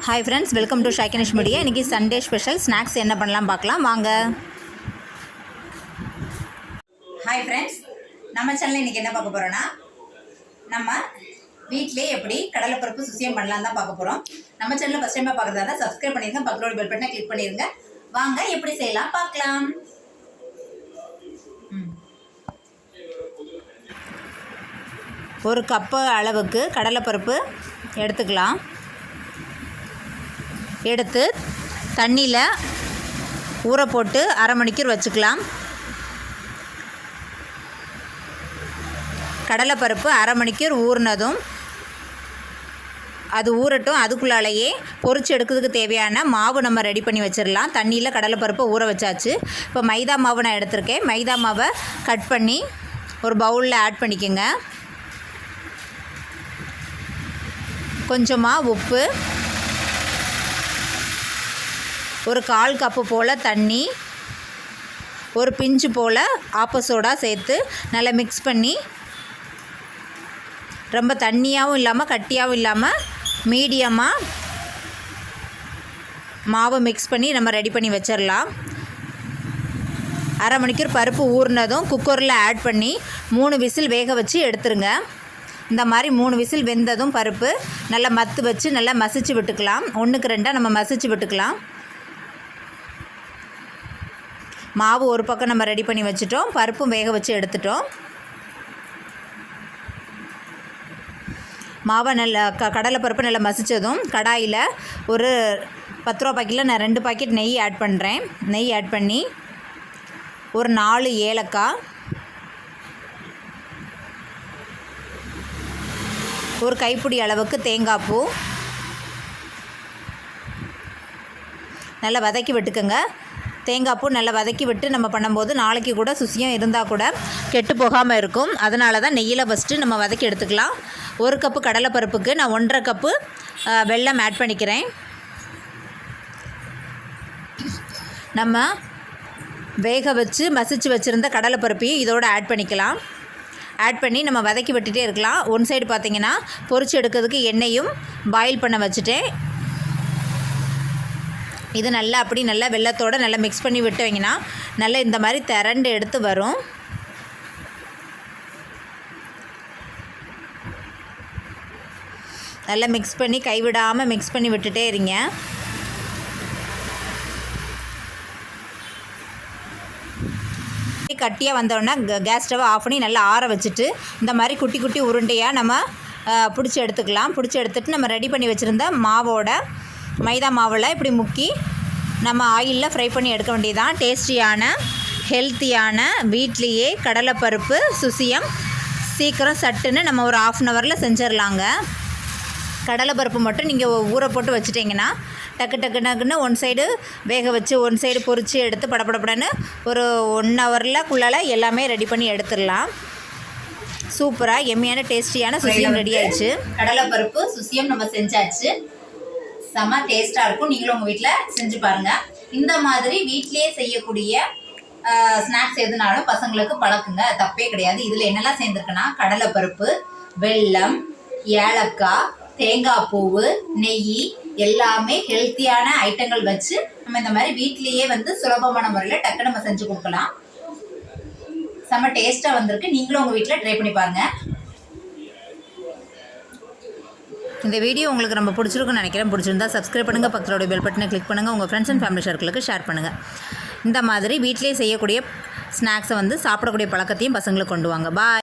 Hi friends, welcome to ஷைக்கனிஷ் media. இன்றைக்கி Sunday special snacks என்ன பண்ணலாம் பார்க்கலாம் வாங்க. ஹாய் ஃப்ரெண்ட்ஸ், நம்ம சேனலில் இன்றைக்கி என்ன பார்க்க போகிறோன்னா, நம்ம வீட்டிலே எப்படி கடலைப்பருப்பு சுசியம் பண்ணலாம் தான் பார்க்க போகிறோம். நம்ம சேனலில் ஃபஸ்ட் டைமாக பார்க்குறதா தான் சப்ஸ்கிரைப் பண்ணிடுங்க, பக்கத்தோட பெல் பட்டனை கிளிக் பண்ணிடுங்க. வாங்க எப்படி செய்யலாம் பார்க்கலாம். ஒரு கப்பு அளவுக்கு கடலைப்பருப்பு எடுத்துக்கலாம். எடுத்து தண்ணியில் ஊற போட்டு அரை மணிக்கூர் வச்சுக்கலாம். கடலைப்பருப்பு அரை மணிக்கூர் ஊறினதும் அது ஊறட்டும். அதுக்குள்ளாலேயே பொரிச்சு எடுக்கிறதுக்கு தேவையான மாவு நம்ம ரெடி பண்ணி வச்சிடலாம். தண்ணியில் கடலைப்பருப்பை ஊற வச்சாச்சு. இப்போ மைதா மாவு நான் எடுத்திருக்கேன். மைதா மாவை கட் பண்ணி ஒரு பவுலில் ஆட் பண்ணிக்கோங்க. கொஞ்சமாக உப்பு, ஒரு 1/4 கப்பு போல் தண்ணி, ஒரு பிஞ்சு போல் ஆப்ப சோடா சேர்த்து நல்லா மிக்ஸ் பண்ணி, ரொம்ப தண்ணியாகவும் இல்லாமல் கட்டியாகவும் இல்லாமல் மீடியமாக மாவை மிக்ஸ் பண்ணி நம்ம ரெடி பண்ணி வச்சிடலாம். அரை மணிக்கூர் பருப்பு ஊறினதும் குக்கரில் ஆட் பண்ணி 3 விசில் வேக வச்சு எடுத்துருங்க. இந்த மாதிரி 3 விசில் வெந்ததும் பருப்பு நல்லா மத்து வச்சு நல்லா மசிச்சு விட்டுக்கலாம். 1க்கு 2 நம்ம மசிச்சு விட்டுக்கலாம். மாவு ஒரு பக்கம் நம்ம ரெடி பண்ணி வச்சுட்டோம். பருப்பும் வேக வச்சு எடுத்துட்டோம். மாவை நல்லா கடலைப்பருப்பு நல்லா மசித்ததும் கடாயில் ஒரு 10 ரூபா பாக்கெட்டில் நான் 2 பாக்கெட் நெய் ஆட் பண்ணுறேன். நெய் ஆட் பண்ணி ஒரு 4 ஏலக்காய், ஒரு கைப்பிடி அளவுக்கு தேங்காய் பூ நல்லா வதக்கி விட்டுக்கோங்க. தேங்காய் பூ நல்லா வதக்கி விட்டு நம்ம பண்ணும்போது நாளைக்கு கூட சுசியம் இருந்தால் கூட கெட்டு போகாமல் இருக்கும். அதனால தான் நெய்யில் ஃபஸ்ட்டு நம்ம வதக்கி எடுத்துக்கலாம். 1 கப்பு கடலைப்பருப்புக்கு நான் 1.5 கப்பு வெல்லம் ஆட் பண்ணிக்கிறேன். நம்ம வேக வச்சு மசிச்சு வச்சுருந்த கடலைப்பருப்பையும் இதோடு ஆட் பண்ணிக்கலாம். ஆட் பண்ணி நம்ம வதக்கி விட்டுட்டே இருக்கலாம். ஒன் சைடு பார்த்திங்கன்னா பொரிச்சு எடுக்கிறதுக்கு எண்ணெயும் பாயில் பண்ண வச்சுட்டேன். இது நல்லா அப்படி நல்லா வெல்லத்தோடு நல்லா மிக்ஸ் பண்ணி விட்டவங்கன்னா நல்லா இந்த மாதிரி திரண்டு எடுத்து வரும். நல்லா மிக்ஸ் பண்ணி கைவிடாமல் மிக்ஸ் பண்ணி விட்டுட்டே இருங்க. கட்டியாக வந்தோடனே கேஸ் ஸ்டவ்வை ஆஃப் பண்ணி நல்லா ஆற வச்சுட்டு இந்த மாதிரி குட்டி குட்டி உருண்டையாக நம்ம பிடிச்சி எடுத்துக்கலாம். பிடிச்சி எடுத்துகிட்டு நம்ம ரெடி பண்ணி வச்சுருந்த மாவோட மைதா மாவில் இப்படி முக்கி நம்ம ஆயிலில் ஃப்ரை பண்ணி எடுக்க வேண்டியதான். டேஸ்டியான ஹெல்த்தியான வீட்லேயே கடலைப்பருப்பு சுசியம் சீக்கிரம் சட்டுன்னு நம்ம ஒரு 1/2 ஹவரில் செஞ்சிடலாங்க. கடலைப்பருப்பு மட்டும் நீங்கள் ஊற போட்டு வச்சுட்டிங்கன்னா டக்கு டக்குன்னு ஒன் சைடு வேக வச்சு ஒன் சைடு பொரித்து எடுத்து படப்படப்படன்னு ஒரு 1 ஹவரில் எல்லாமே ரெடி பண்ணி எடுத்துடலாம். சூப்பராக எம்மியான டேஸ்டியான சுசியம் ரெடி ஆயிடுச்சு. கடலைப்பருப்பு சுசியம் நம்ம செஞ்சாச்சு. செம்ம டேஸ்ட்டாக இருக்கும். நீங்களும் உங்கள் வீட்டில் செஞ்சு பாருங்கள். இந்த மாதிரி வீட்டிலேயே செய்யக்கூடிய ஸ்நாக்ஸ் எதுனாலும் பசங்களுக்கு பழக்குங்க, தப்பே கிடையாது. இதில் என்னெல்லாம் சேர்ந்துருக்குன்னா கடலைப்பருப்பு, வெல்லம், ஏலக்காய், தேங்காய் பூவு, நெய் எல்லாமே ஹெல்த்தியான ஐட்டங்கள் வச்சு நம்ம இந்த மாதிரி வீட்லேயே சுலபமான முறையில் டக்கு நம்ம செஞ்சு கொடுக்கலாம். செம்ம டேஸ்ட்டாக வந்திருக்கு. நீங்களும் உங்கள் வீட்டில் ட்ரை பண்ணி பாருங்கள். இந்த வீடியோ உங்களுக்கு ரொம்ப பிடிச்சிருக்குன்னு நினைக்கிறேன். பிடிச்சிருந்தா சப்ஸ்கிரைப் பண்ணுங்கள், பக்கத்தோட பெல் பட்டனை கிளிக் பண்ணுங்கள், உங்கள் ஃப்ரெண்ட்ஸ் அண்ட் ஃபேமிலி சர்க்கிளுக்கு ஷேர் பண்ணுங்கள். இந்த மாதிரி வீட்டிலே செய்யக்கூடிய ஸ்நாக்ஸை சாப்பிடக்கூடிய பழக்கத்தையும் பசங்களுக்கு கொண்டு வாங்க. பாய்.